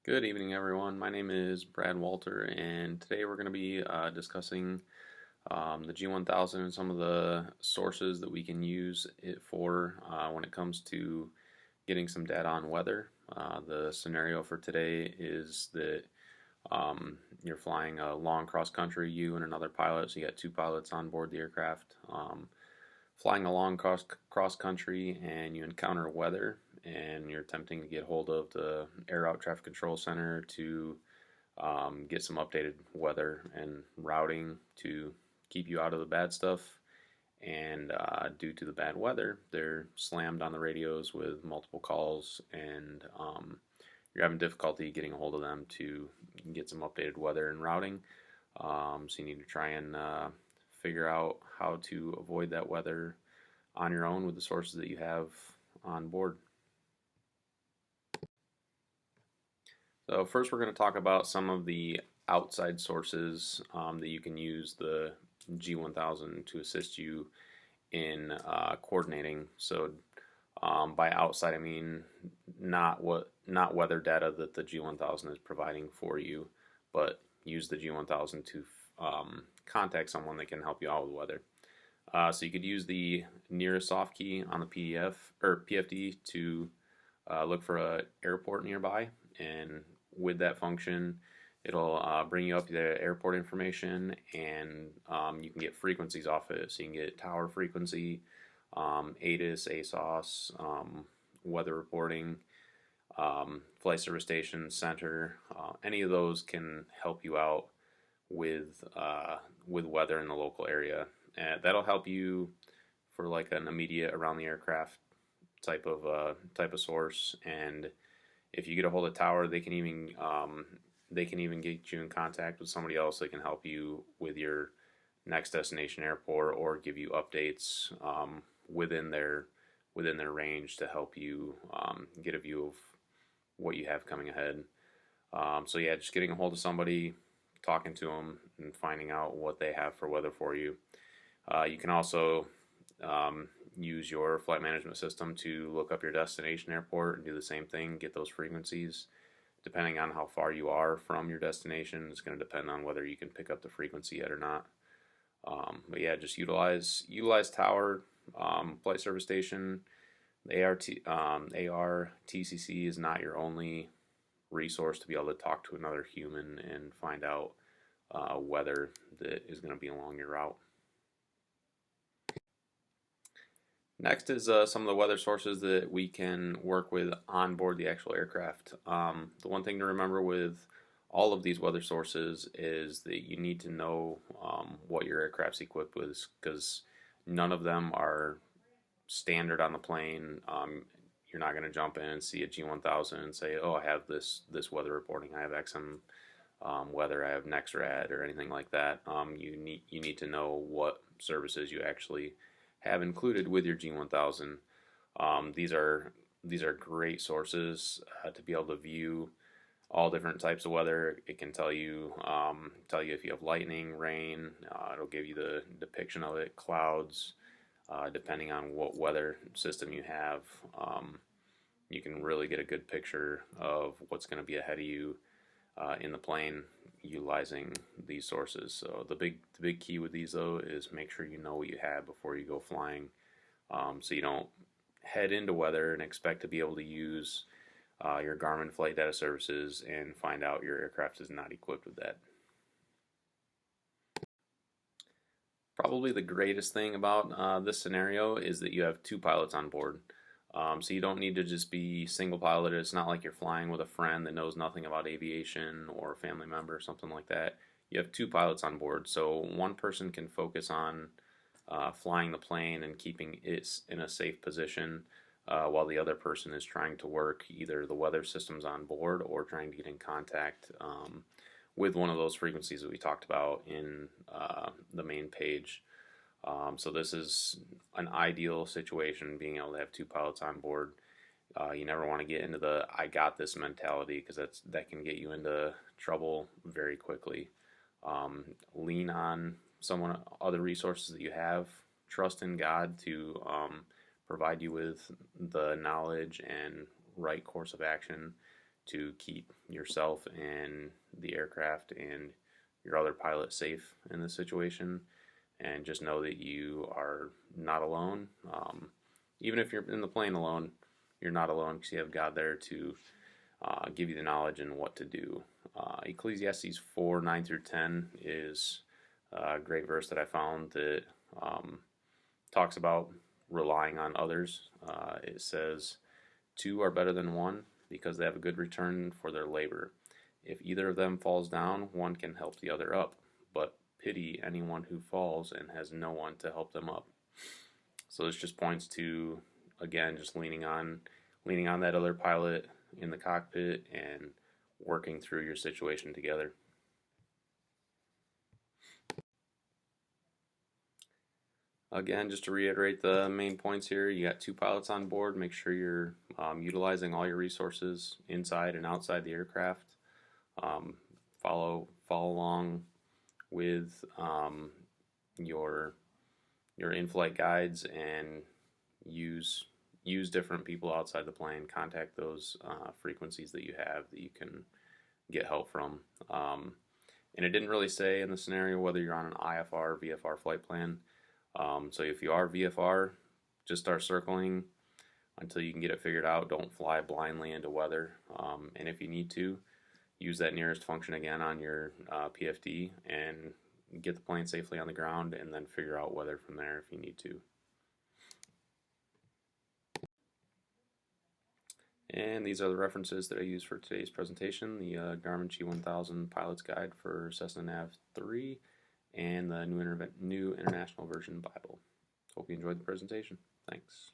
Good evening, everyone. My name is Brad Walter, and today we're going to be discussing the G1000 and some of the sources that we can use it for when it comes to getting some data on weather. The scenario for today is that you're flying a long cross country, you and another pilot, so you got two pilots on board the aircraft. Flying a long cross country and you encounter weather and you're attempting to get hold of the Air Route Traffic Control Center to get some updated weather and routing to keep you out of the bad stuff. And due to the bad weather, they're slammed on the radios with multiple calls, and you're having difficulty getting a hold of them to get some updated weather and routing. So you need to try and figure out how to avoid that weather on your own with the sources that you have on board. So first we're going to talk about some of the outside sources that you can use the G1000 to assist you in coordinating. So by outside I mean not weather data that the G1000 is providing for you, but use the G1000 to contact someone that can help you out with weather. So you could use the nearest soft key on the PDF or PFD to look for an airport nearby, and with that function it'll bring you up the airport information, and you can get frequencies off it. So you can get tower frequency, ATIS, ASOS, weather reporting, flight service station, center. Any of those can help you out with weather in the local area. And that'll help you for like an immediate around the aircraft type of source. And if you get a hold of tower, they can even get you in contact with somebody else that can help you with your next destination airport or give you updates within their range to help you get a view of what you have coming ahead. So yeah, just getting a hold of somebody, talking to them, and finding out what they have for weather for you. You can also use your flight management system to look up your destination airport and do the same thing, get those frequencies. Depending on how far you are from your destination, it's going to depend on whether you can pick up the frequency yet or not. But yeah, just utilize tower, flight service station. The ARTCC is not your only resource to be able to talk to another human and find out weather that is going to be along your route. Next is some of the weather sources that we can work with on board the actual aircraft. The one thing to remember with all of these weather sources is that you need to know what your aircraft's equipped with, because none of them are standard on the plane. You're not going to jump in and see a G1000 and say, oh, I have this weather reporting, I have XM weather, I have NextRad or anything like that. You need to know what services you actually have included with your G1000. These are great sources to be able to view all different types of weather. It can tell you if you have lightning, rain. It'll give you the depiction of it, clouds. Depending on what weather system you have, you can really get a good picture of what's going to be ahead of you in the plane utilizing these sources. So the big key with these though is make sure you know what you have before you go flying, so you don't head into weather and expect to be able to use your Garmin flight data services and find out your aircraft is not equipped with that. Probably the greatest thing about this scenario is that you have two pilots on board. So you don't need to just be single piloted. It's not like you're flying with a friend that knows nothing about aviation or a family member or something like that. You have two pilots on board, so one person can focus on flying the plane and keeping it in a safe position, while the other person is trying to work either the weather systems on board or trying to get in contact with one of those frequencies that we talked about in the main page. So this is an ideal situation, being able to have two pilots on board. You never want to get into the "I got this" mentality, because that can get you into trouble very quickly. Lean on other resources that you have. Trust in God to provide you with the knowledge and right course of action to keep yourself and the aircraft and your other pilot safe in this situation. And just know that you are not alone. Even if you're in the plane alone, you're not alone because you have God there to give you the knowledge and what to do. Ecclesiastes 4 9 through 10 is a great verse that I found that talks about relying on others. It says, "Two are better than one because they have a good return for their labor. If either of them falls down, one can help the other up. But pity anyone who falls and has no one to help them up." So this just points to, again, just leaning on that other pilot in the cockpit and working through your situation together. Again, just to reiterate the main points here, you got two pilots on board. Make sure you're utilizing all your resources inside and outside the aircraft. Follow along with your in-flight guides and use different people outside the plane. Contact those frequencies that you have that you can get help from. And it didn't really say in the scenario whether you're on an IFR or VFR flight plan. So if you are VFR, just start circling until you can get it figured out. Don't fly blindly into weather. And if you need to, use that nearest function again on your PFD and get the plane safely on the ground, and then figure out weather from there if you need to. And these are the references that I use for today's presentation: the Garmin G1000 Pilot's Guide for Cessna Nav 3 and the New International Version Bible. Hope you enjoyed the presentation. Thanks.